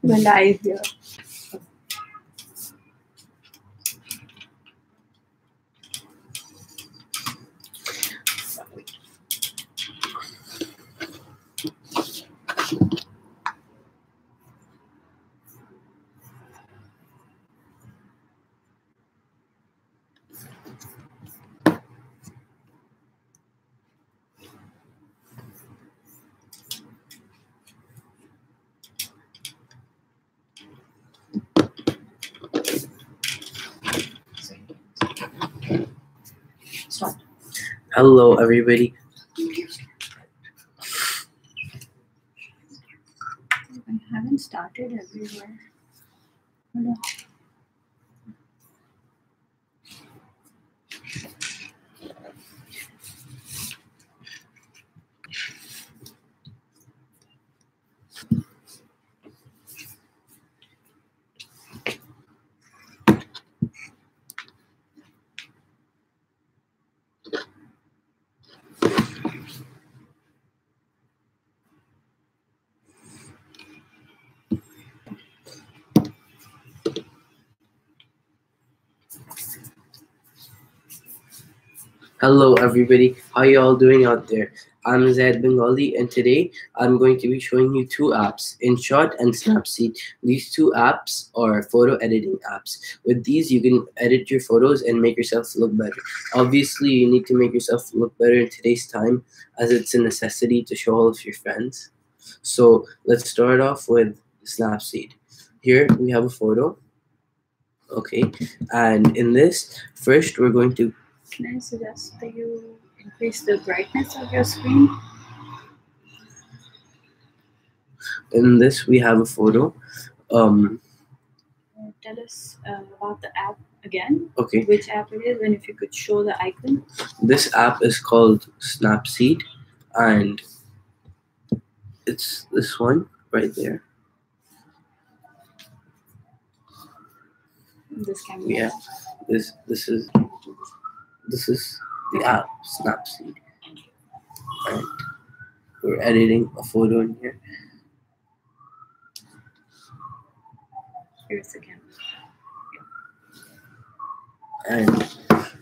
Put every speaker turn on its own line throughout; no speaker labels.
We're live here.
Hello, everybody.
I haven't started everywhere. Hold on.
Hello, everybody. How you all doing out there? I'm Zaid Bengali, and today I'm going to be showing you two apps, InShot and Snapseed. These two apps are photo editing apps. With these, you can edit your photos and make yourself look better. Obviously, you need to make yourself look better in today's time, as it's a necessity to show all of your friends. So let's start off with Snapseed. Here we have a photo. Okay, and in this, first we're going to.
Can I suggest that you increase the brightness of your screen?
In this, we have a photo.
Tell us about the app again.
Okay.
Which app it is, and if you could show the icon.
This app is called Snapseed, and it's this one right there.
This camera.
Yeah, this is the app Snapseed, and we're editing a photo in here.
Here's the camera.
And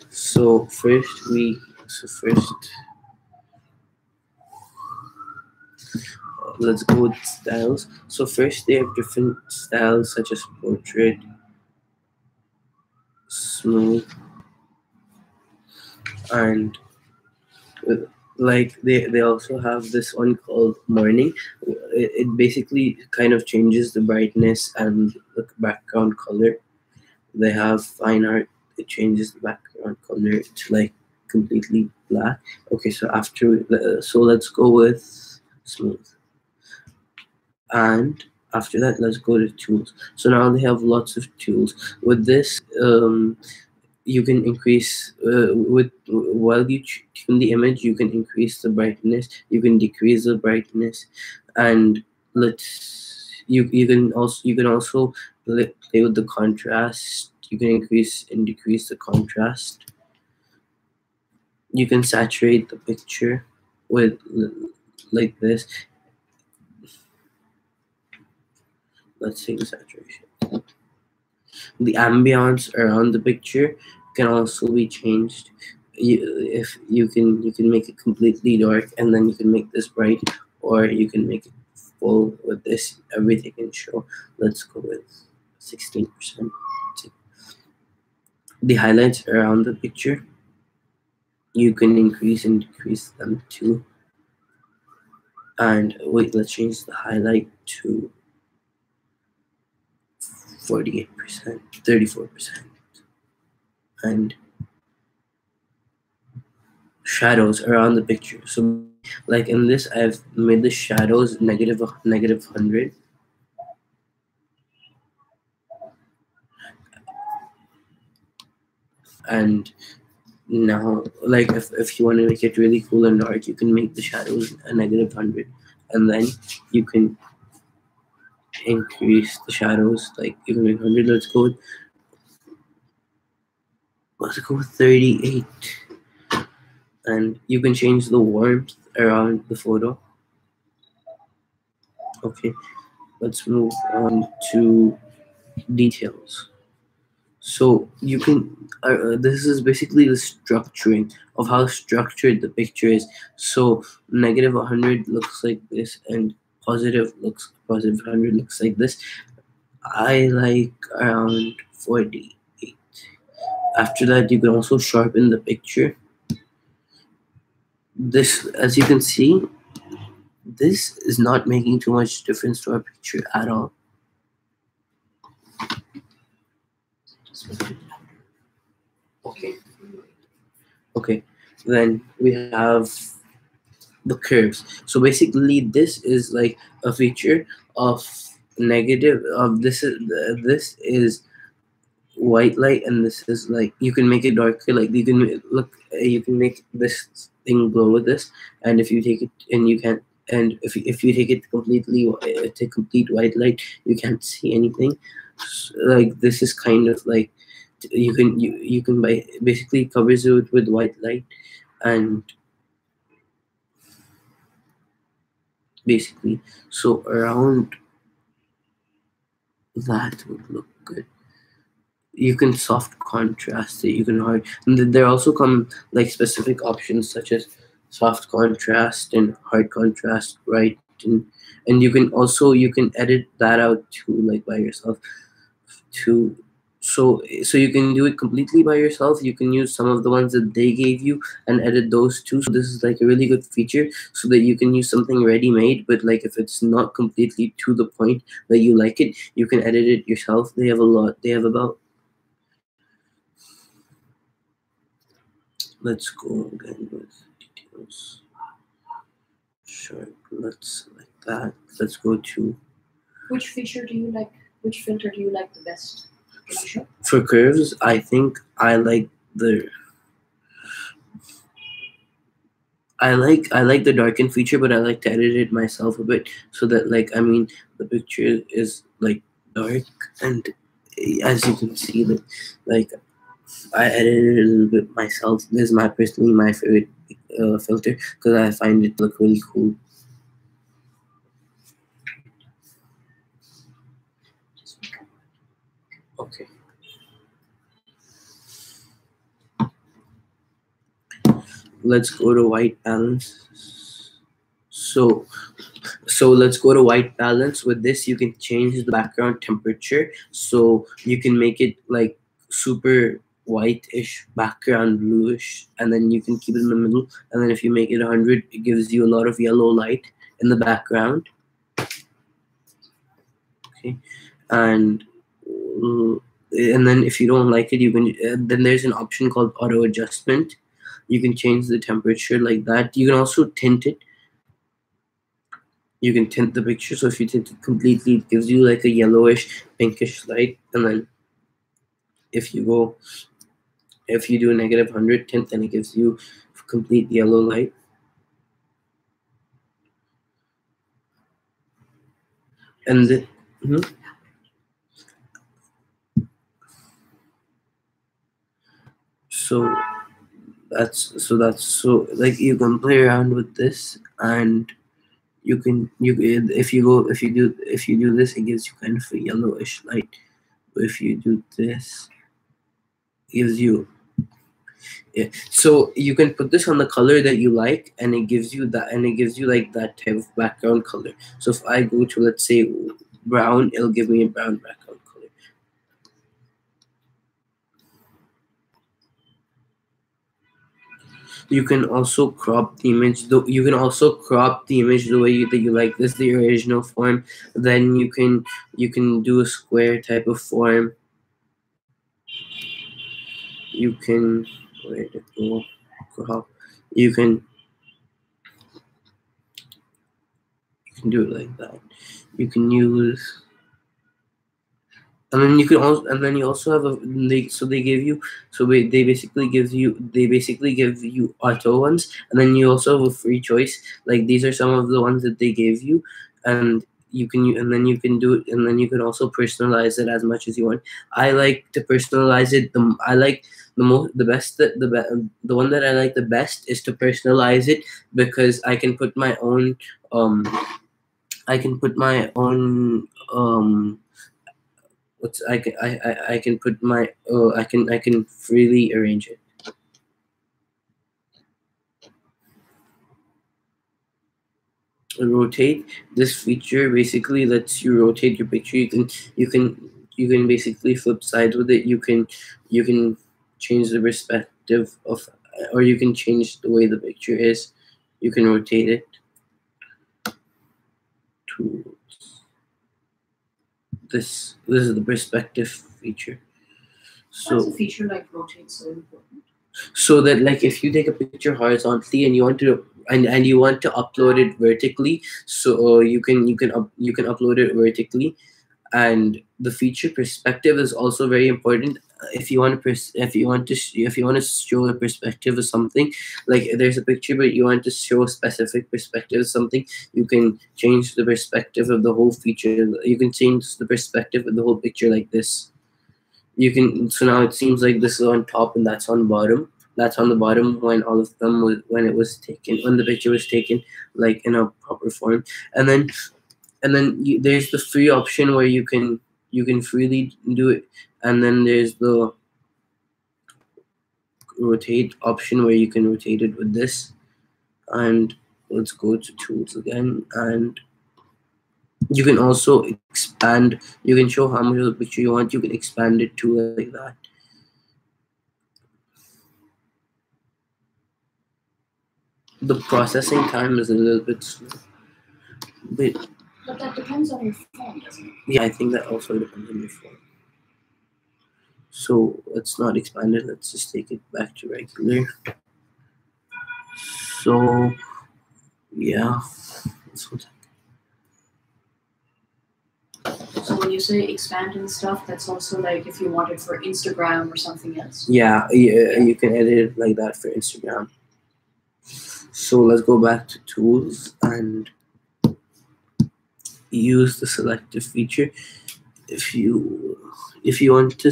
so first let's go with styles. So first they have different styles such as portrait, smooth, and like they also have this one called morning. It basically kind of changes the brightness and the background color. They have fine art. It changes the background color to like completely black. Okay, so let's go with smooth, and after that let's go to tools. So now they have lots of tools. With this, you can increase while you tune the image, you can increase the brightness, you can decrease the brightness, and you can also play with the contrast. You can increase and decrease the contrast. You can saturate the picture with like this. Let's say saturation. The ambience around the picture can also be changed. You can make it completely dark, and then you can make this bright, or you can make it full with this. Everything can show. Let's go with 16%. The highlights around the picture, you can increase and decrease them too. And wait, let's change the highlight to 48%, 34%. And shadows around the picture. So like in this, I've made the shadows negative 100. And now, like if you want to make it really cool and dark, you can make the shadows a negative 100, and then you can increase the shadows. Like you can make 100. Let's go with 38, and you can change the warmth around the photo. Okay, let's move on to details. So you can this is basically the structuring of how structured the picture is. So negative 100 looks like this, and positive 100 looks like this. I like around 48. After that, you can also sharpen the picture. This, as you can see, this is not making too much difference to our picture at all. Okay. Okay. Then we have the curves. So basically, this is like a feature of negative of this is white light, and this is like you can make it darker. Like you can look, you can make this thing glow with this, and if you take it and you can, and if you take it completely to complete white light, you can't see anything. Like this is kind of like you can buy basically covers it with white light, and basically so around that would look good. You can soft contrast it, you can hard, and there also come like specific options such as soft contrast and hard contrast, right? And you can also you can edit that out too, like by yourself too. So you can do it completely by yourself. You can use some of the ones that they gave you and edit those too. So this is like a really good feature, so that you can use something ready made, but like if it's not completely to the point that you like it, you can edit it yourself. They have a lot. They have about, let's go again with details. Sure, let's like that. Let's go to
Which feature do you like? Which filter do you like the best? Can you show?
for curves. I think I like the darken feature, but I like to edit it myself a bit, so that like I mean the picture is like dark, and as you can see that like I edited it a little bit myself. This is personally my favorite filter, because I find it look really cool. Okay. Let's go to white balance. So let's go to white balance. With this, you can change the background temperature, so you can make it like super whitish background, bluish, and then you can keep it in the middle, and then if you make it 100, it gives you a lot of yellow light in the background. Okay. and and then if you don't like it, you can then there's an option called auto adjustment. You can change the temperature like that. You can also tint it. You can tint the picture, so if you tint it completely, it gives you like a yellowish pinkish light. And then if you do a negative 100 tint, then it gives you complete yellow light. And then so that's like you can play around with this, and you if you do this, it gives you kind of a yellowish light. But if you do this, it gives you, yeah. So you can put this on the color that you like, and it gives you that, and it gives you like that type of background color. So if I go to, let's say, brown, it'll give me a brown background color. You can also crop the image. You can also crop the image the way that you like. This the original form. Then you can do a square type of form. You can, where to go, crop. You can do it like that. You can use, and then you also have they give you, they basically give you auto ones, and then you also have a free choice. Like these are some of the ones that they gave you, and and then you can do it, and then you can also personalize it as much as you want. I like to personalize it. I like the one that I like the best is to personalize it, because I can put my own I can put my own what's I can put my I can freely arrange it. Rotate, this feature basically lets you rotate your picture. You can basically flip sides with it. You can change the perspective of, or you can change the way the picture is. You can rotate it to this is the perspective feature.
Why is
So
a feature like rotate so important?
so that, like, if you take a picture horizontally and you want to and you want to upload it vertically, so you can upload it vertically. And the feature perspective is also very important. If you want to if you want to show the perspective of something, like there's a picture but you want to show a specific perspective of something, you can change the perspective of the whole feature. You can change the perspective of the whole picture like this. You can, so now it seems like this is on top and that's on bottom. That's on the bottom when all of them was, when it was taken, when the picture was taken, like in a proper form. And then there's the free option where you can freely do it. And then there's the rotate option where you can rotate it with this. And let's go to tools again, and you can also expand. You can show how much of the picture you want. You can expand it to like that. The processing time is a little bit slow, but
that depends on your phone, doesn't it?
yeah, I think that also depends on your phone. So let's not expand it. Let's just take it back to regular. So yeah, that's what.
So when you say expand and stuff, that's also like if you want it for Instagram or something else.
Yeah, you can edit it like that for Instagram. So let's go back to tools and use the selective feature. If you want to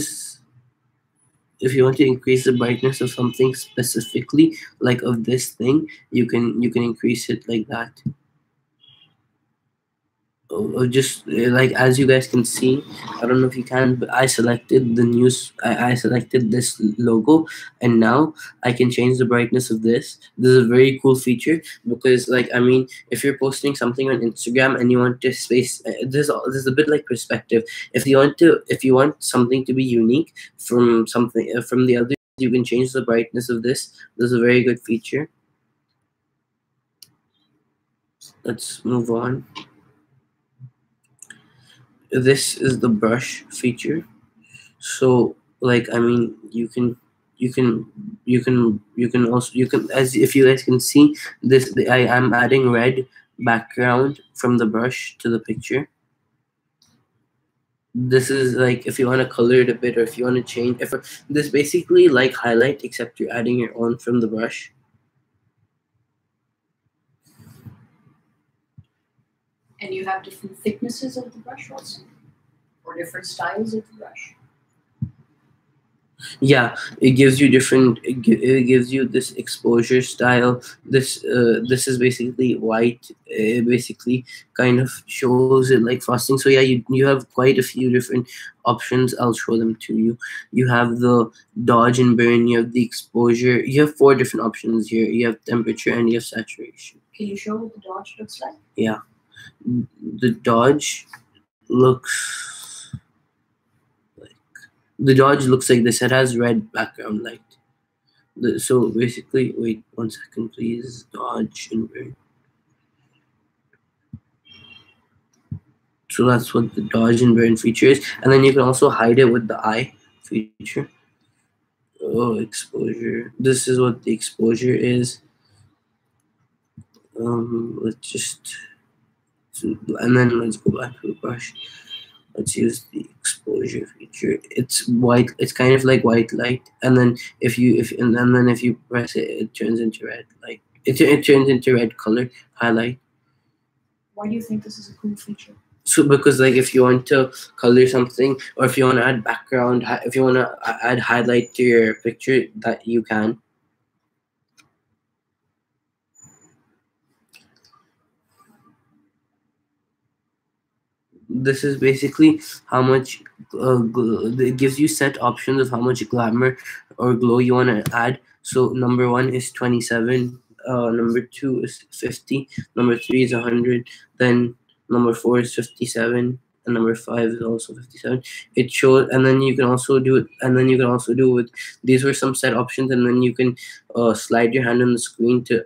if you want to increase the brightness of something specifically, like of this thing, you can increase it like that. Or just like, as you guys can see, I don't know if you can, but I selected the news. I selected this logo, and now I can change the brightness of this. This is a very cool feature because, like, I mean, if you're posting something on Instagram and you want to space, this is a bit like perspective. If you want something to be unique from something from the others, you can change the brightness of this. This is a very good feature. Let's move on. This is the brush feature. So, like, I mean, you can also, as if you guys can see this, I am adding red background from the brush to the picture. This is like if you want to color it a bit, or if you want to change, if this basically like highlight, except you're adding your own from the brush.
And you have different thicknesses of the brush also, or different styles of the brush.
Yeah, it gives you different, it gives you this exposure style. This is basically white. It basically kind of shows it like frosting. So yeah, you have quite a few different options. I'll show them to you. You have the dodge and burn, you have the exposure. You have 4 different options here. You have temperature and you have saturation.
Can you show what the dodge looks like?
Yeah, the dodge looks like this. It has red background light. So basically, wait 1 second, please. Dodge and burn. So that's what the dodge and burn feature is, and then you can also hide it with the eye feature. Oh, exposure. This is what the exposure is. Let's just, and then let's go back to the brush. Let's use the exposure feature. It's white. It's kind of like white light, and then if you press it, it turns into red. Like it turns into red color highlight.
Why do you think this is a cool feature?
So because, like, if you want to color something, or if you want to add background, if you want to add highlight to your picture, that you can. This is basically how much it gives you set options of how much glamour or glow you want to add. So number 1 is 27, number 2 is 50, number 3 is 100, then number 4 is 57, and number 5 is also 57. It shows, and then you can also do it, and then you can also do with these were some set options, and then you can slide your hand on the screen to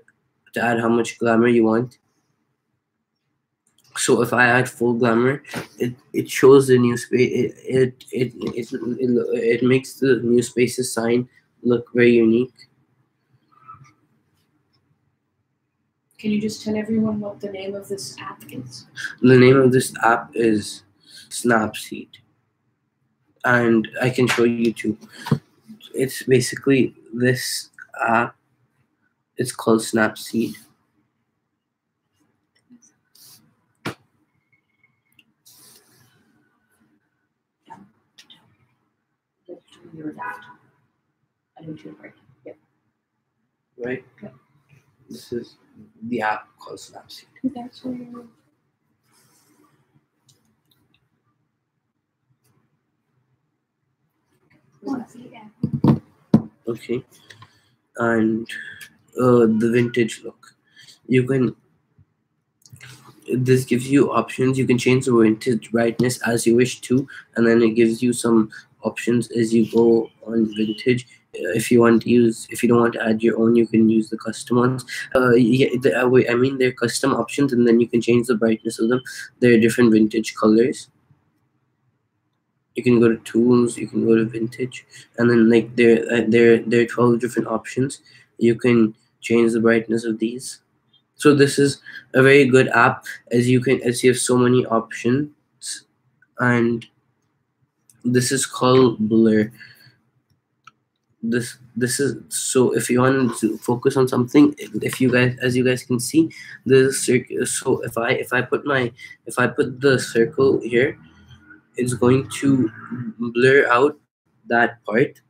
add how much glamour you want. So if I add full glamour, it shows the new space. It makes the new spaces sign look very unique.
Can you just tell everyone what the name of this app is?
The name of this app is Snapseed, and I can show you too. It's basically this app. It's called Snapseed.
Let's do your that. I do too, right? Yep.
Right.
Okay.
This is the app called Snapseed.
That's where you're...
Okay, and the vintage look. You can. This gives you options. You can change the vintage brightness as you wish to, and then it gives you some options as you go on vintage. If you want to use, if you don't want to add your own, you can use the custom ones. Yeah, I mean they're custom options, and then you can change the brightness of them. There are different vintage colors. You can go to tools, you can go to vintage, and then like there are 12 different options. You can change the brightness of these. So this is a very good app as you have so many options, and this is called Blur. This is, so if you want to focus on something, if you guys, as you guys can see, the circle. So if I put the circle here, it's going to blur out that part,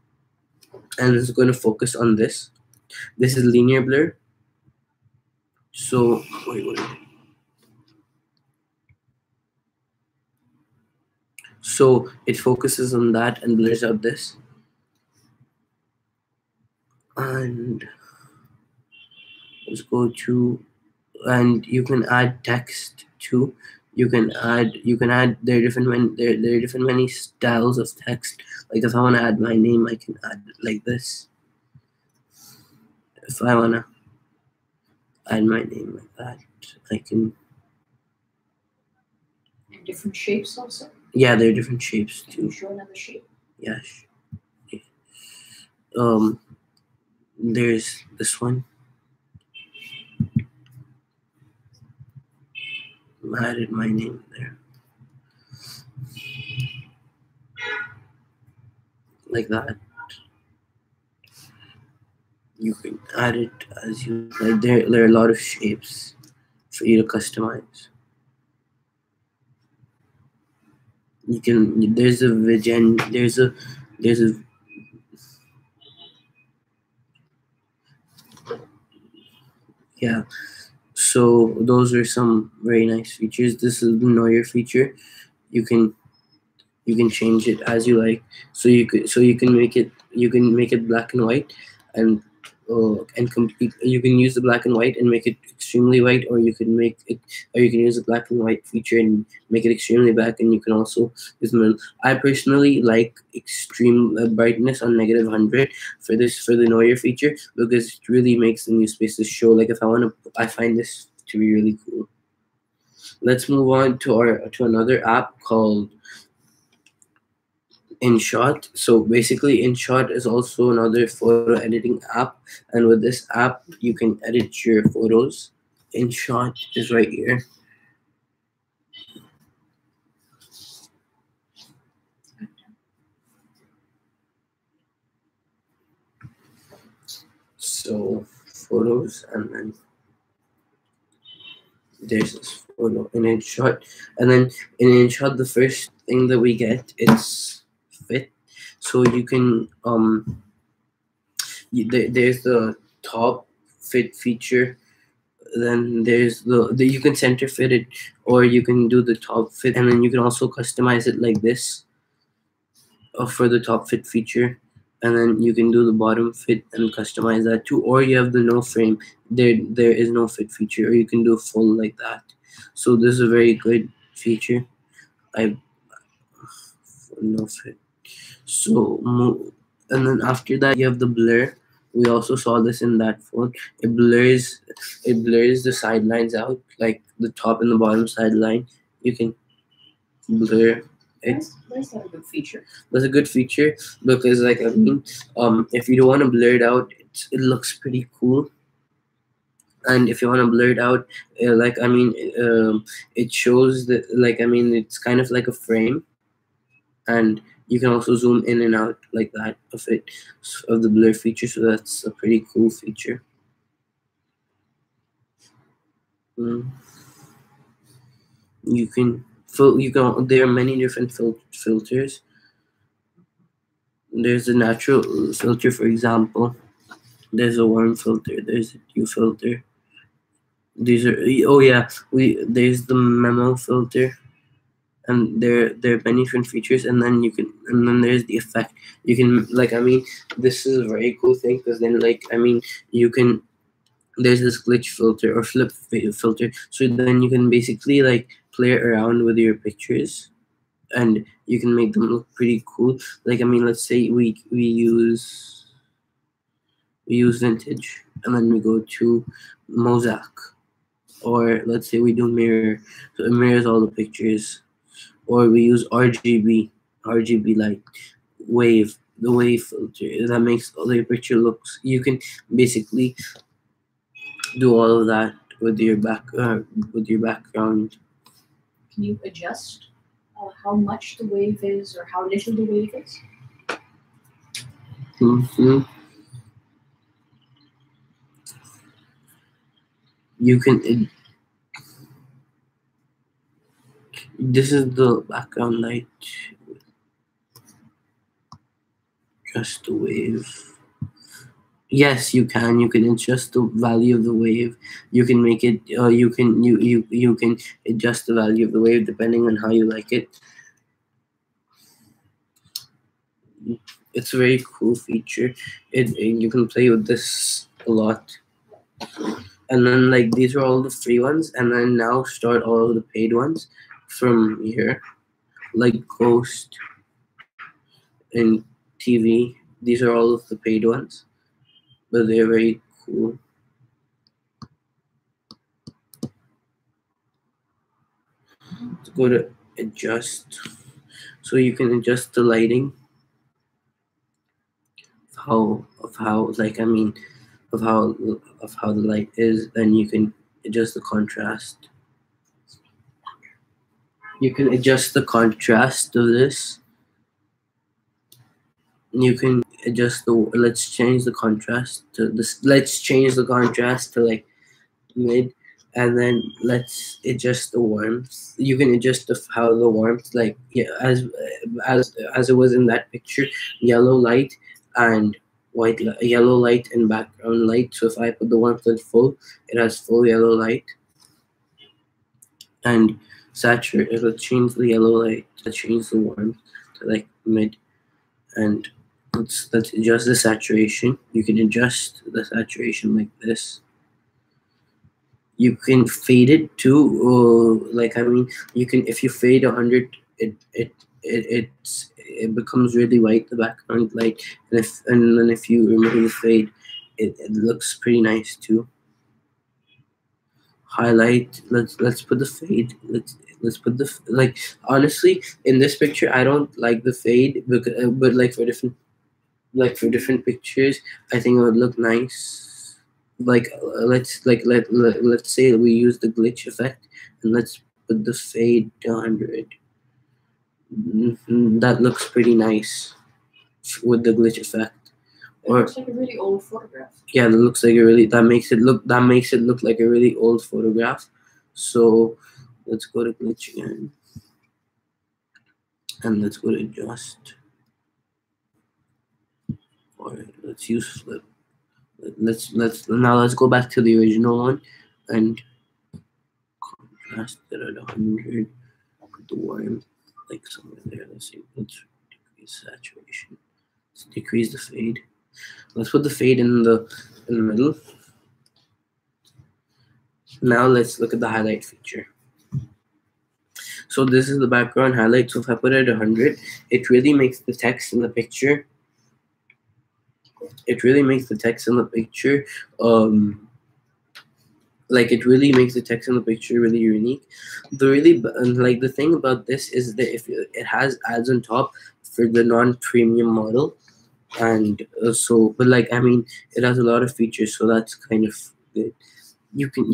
and it's going to focus on this. This is linear blur. So wait. So it focuses on that and blurs out this. And let's go to, and you can add text too. You can add there are different many styles of text. Like if I want to add my name, I can add it like this. If I want to add my name like that, I can.
And different shapes also?
Yeah, there are different shapes
Can
too.
you show another shape?
Yes. There's this one. I added my name there. Like that. You can add it as you like. There are a lot of shapes for you to customize. You can, there's a vision, there's a yeah. So those are some very nice features. This is the know your feature. You can change it as you like. So you can make it black and white, and complete. You can use the black and white and make it extremely white, or you can use the black and white feature and make it extremely black. And you can also use the, I personally like extreme brightness on -100 for the know your feature, because it really makes the new spaces show. Like if I find this to be really cool. Let's move on to another app called InShot. So basically, InShot is also another photo editing app, and with this app, you can edit your photos. InShot is right here. So photos, and then there's this photo in InShot, and then in InShot, the first thing that we get is fit. So you can there's the top fit feature. Then there's the you can center fit it, or you can do the top fit, and then you can also customize it like this for the top fit feature, and then you can do the bottom fit and customize that too. Or you have the no frame, there is no fit feature, or you can do full like that. So this is a very good feature. I no fit. So and then after that you have the blur. We also saw this in that phone. It blurs the sidelines out, like the top and the bottom sideline. You can blur it.
That's not a good feature.
That's a good feature because, like, I mean, if you don't want to blur it out, it looks pretty cool. And if you want to blur it out, like, I mean, it shows that, like, I mean, it's kind of like a frame, and you can also zoom in and out like that of it, of the blur feature. So that's a pretty cool feature. You can there are many different filters. There's a natural filter, for example. There's a warm filter. There's a dew filter. These are there's the memo filter, and there are many different features. And then there's the effect. You can, like, I mean, this is a very cool thing because then, like, I mean, you can, there's this glitch filter or flip filter. So then you can basically, like, play around with your pictures, and you can make them look pretty cool. Like, I mean, let's say we use vintage, and then we go to mosaic, or let's say we do mirror, so it mirrors all the pictures, or we use RGB light, the wave filter that makes all your picture looks. You can basically do all of that with your background.
Can you adjust how much the wave is or how little the wave is?
You can. This is the background light. Just the wave. Yes, you can. You can adjust the value of the wave. You can make it. You can adjust the value of the wave depending on how you like it. It's a very cool feature. You can play with this a lot. And then, like, these are all the free ones, and then now start all of the paid ones from here, like Ghost and TV. These are all of the paid ones, but they're very cool. Let's go to adjust. So you can adjust the lighting of how like, I mean, of how the light is, and you can adjust the contrast. You can adjust the contrast of this. You can adjust let's change the contrast to this. Let's change the contrast to, like, mid, and then let's adjust the warmth. You can adjust how the warmth, like, as it was in that picture, yellow light and yellow light and background light. So if I put the warmth at full, it has full yellow light, and saturate. It'll change the yellow light to change the warmth to, like, mid, and let's adjust the saturation. You can adjust the saturation like this. You can fade it too. Like, I mean, you can, if you fade 100, it becomes really white, the background light, and then if you remove the fade, it looks pretty nice too. Highlight. Let's put the fade. Let's put the, like, honestly, in this picture I don't like the fade, but like for different pictures I think it would look nice. Like, let's say we use the glitch effect, and let's put the fade to 100. That looks pretty nice with the glitch effect.
It looks like a really old photograph.
Yeah, that makes it look like a really old photograph. So let's go to glitch again, and let's go to adjust, or let's use flip. Let's go back to the original one, and contrast it at 100. Put the warmth like somewhere there. Let's see. Let's decrease saturation. Let's decrease the fade. Let's put the fade in the middle. Now let's look at the highlight feature. So this is the background highlight. So if I put it at 100, it really makes the text in the picture. It really makes the text in the picture. Like it really makes the text in the picture really unique. The thing about this is that if it has ads on top for the non-premium model, and but like I mean, it has a lot of features, so that's kind of good. You can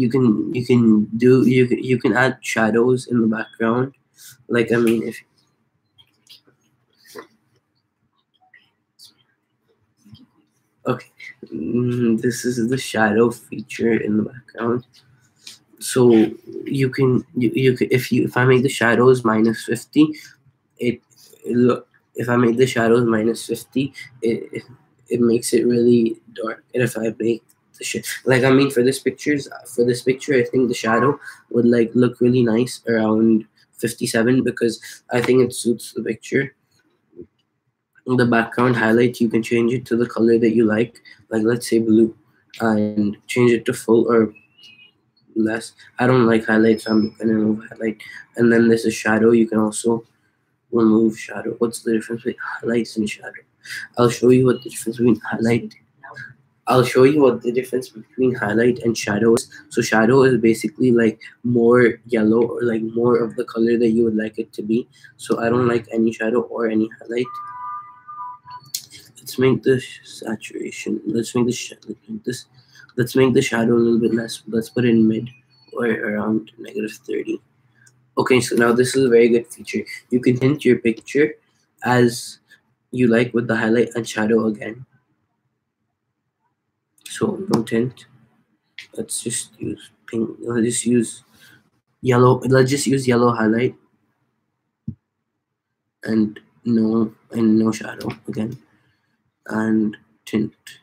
add shadows in the background. Like I mean, if okay, this is the shadow feature in the background. So you can if I make the shadows minus 50, look, if I make the shadows minus 50, it makes it really dark. And if I make like I mean for this picture, I think the shadow would like look really nice around 57 because I think it suits the picture. The background highlight, you can change it to the color that you like let's say blue, and change it to full or less. I don't like highlights, so I'm gonna remove highlight. And then there's a shadow. You can also remove shadow. What's the difference between highlights and shadow? I'll show you what the difference between highlight. I'll show you what the difference between highlight and shadow is. So shadow is basically like more yellow or like more of the color that you would like it to be. So I don't like any shadow or any highlight. Let's make the saturation. Let's make the shadow a little bit less. Let's put it in mid or around -30. Okay, so now this is a very good feature. You can tint your picture as you like with the highlight and shadow again. So no tint. Let's just use pink. Let's just use yellow. Let's just use yellow highlight and no shadow again. And tint.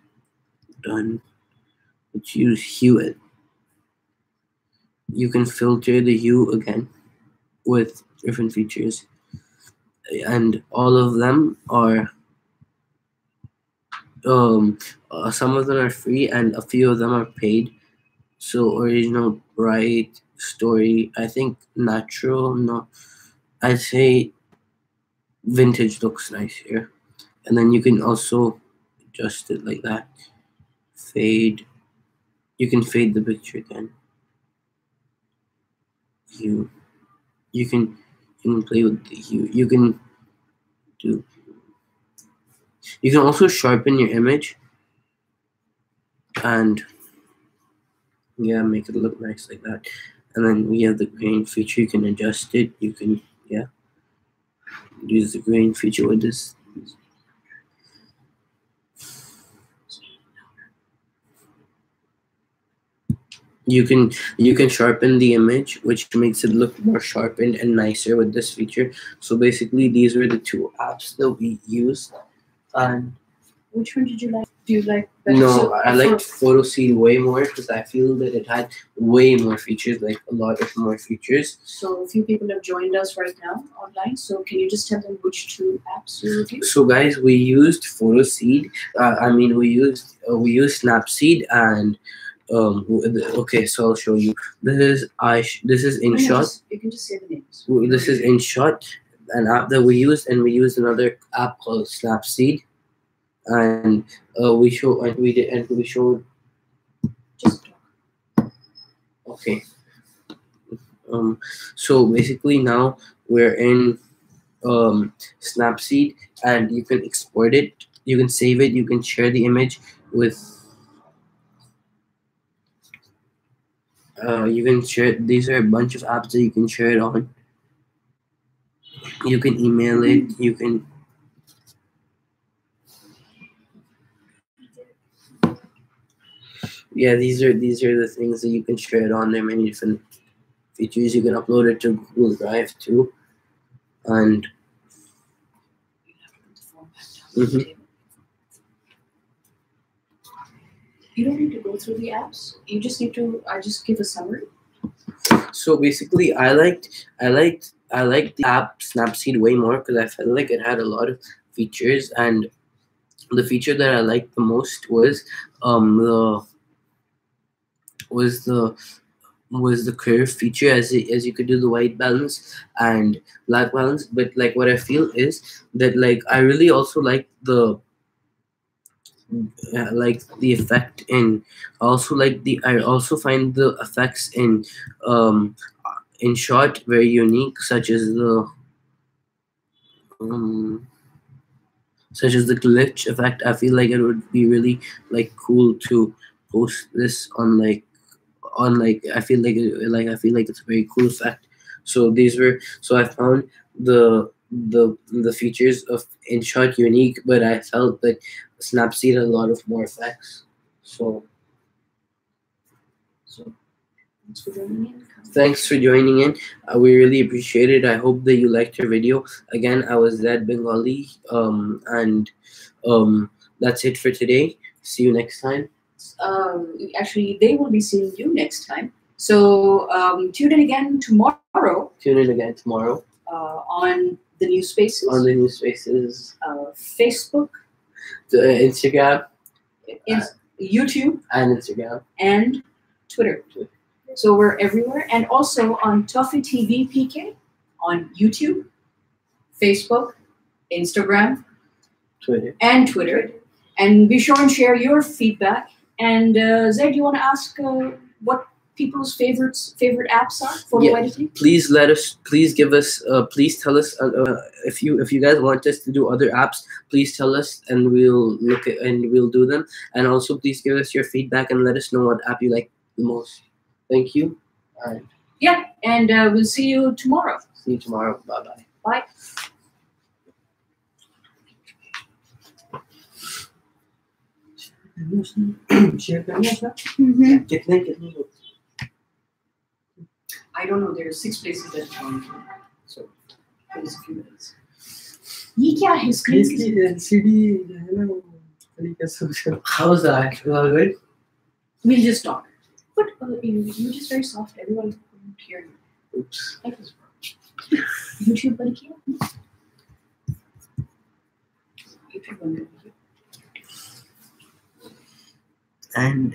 Done. Let's use hue. You can filter the hue again with different features, and all of them are some of them are free and a few of them are paid. So original, bright, story, I think natural, no, I'd say vintage looks nice here. And then you can also adjust it like that. Fade. You can fade the picture again. Hue. You can play with the hue. You can also sharpen your image and make it look nice like that. And then we have the grain feature. You can adjust it. You can use the grain feature with this. You can sharpen the image, which makes it look more sharpened and nicer with this feature. So basically, these were the two apps that we used. And
which one did you like? Do you like better?
No, I liked PhotoSeed way more because I feel that it had way more features, like a lot of more features.
So a few people have joined us right now online. So can you just tell them which two apps you reviewed?
So guys, we used PhotoSeed. We used Snapseed and okay. So I'll show you. This is InShot.
You can just say the names.
This is InShot, an app that we used, and we used another app called Snapseed. And we showed.
Just
okay. So basically now we're in Snapseed, and you can export it. You can save it. You can share the image with. You can share. These are a bunch of apps that you can share it on. You can email it. You can. Yeah, these are the things that you can share it on. There are many different features. You can upload it to Google Drive too, and.
You don't need to go through the apps. You just need to. I just give a summary.
So basically, I liked the app Snapseed way more because I felt like it had a lot of features, and the feature that I liked the most was the was the was the curve feature, as you could do the white balance and black balance. But like what I feel is that like I really also like the effect in also like the I also find the effects um in short very unique, um, such as the glitch effect. I feel like it would be really like cool to post this on like I feel like it's a very cool effect. So I found the features of InShot unique, but I felt that Snapseed had a lot of more effects. So
So thanks for joining in.
thanks for joining in. We really appreciate it. I hope that you liked your video. Again, I was Zaid Bengali, and that's it for today. See you next time.
Actually, they will be seeing you next time. So tune in again tomorrow.
Tune in again tomorrow
On the new spaces.
on TheNewSpaces,
Facebook,
Instagram,
YouTube,
and Instagram.
and Twitter. So we're everywhere, and also on Toffee TV PK on YouTube, Facebook, Instagram,
Twitter.
and Twitter. And be sure and share your feedback. And Zaid, you want to ask what people's favorite apps are for
Yeah.
editing?
Please give us, please tell us if you guys want us to do other apps. Please tell us, and we'll look at and we'll do them. And also, please give us your feedback and let us know what app you like the most. Thank you. And
Yeah, and we'll see you tomorrow.
see you tomorrow. Bye bye.
Bye. I don't know. There are 6 places that I'm going to. So there's a few minutes. ये क्या है screen?
How's that? Good.
We'll just talk. But you're just very soft. Everyone couldn't hear you.
Oops.
That was YouTube बंद किया? YouTube बंद कर दिया.
And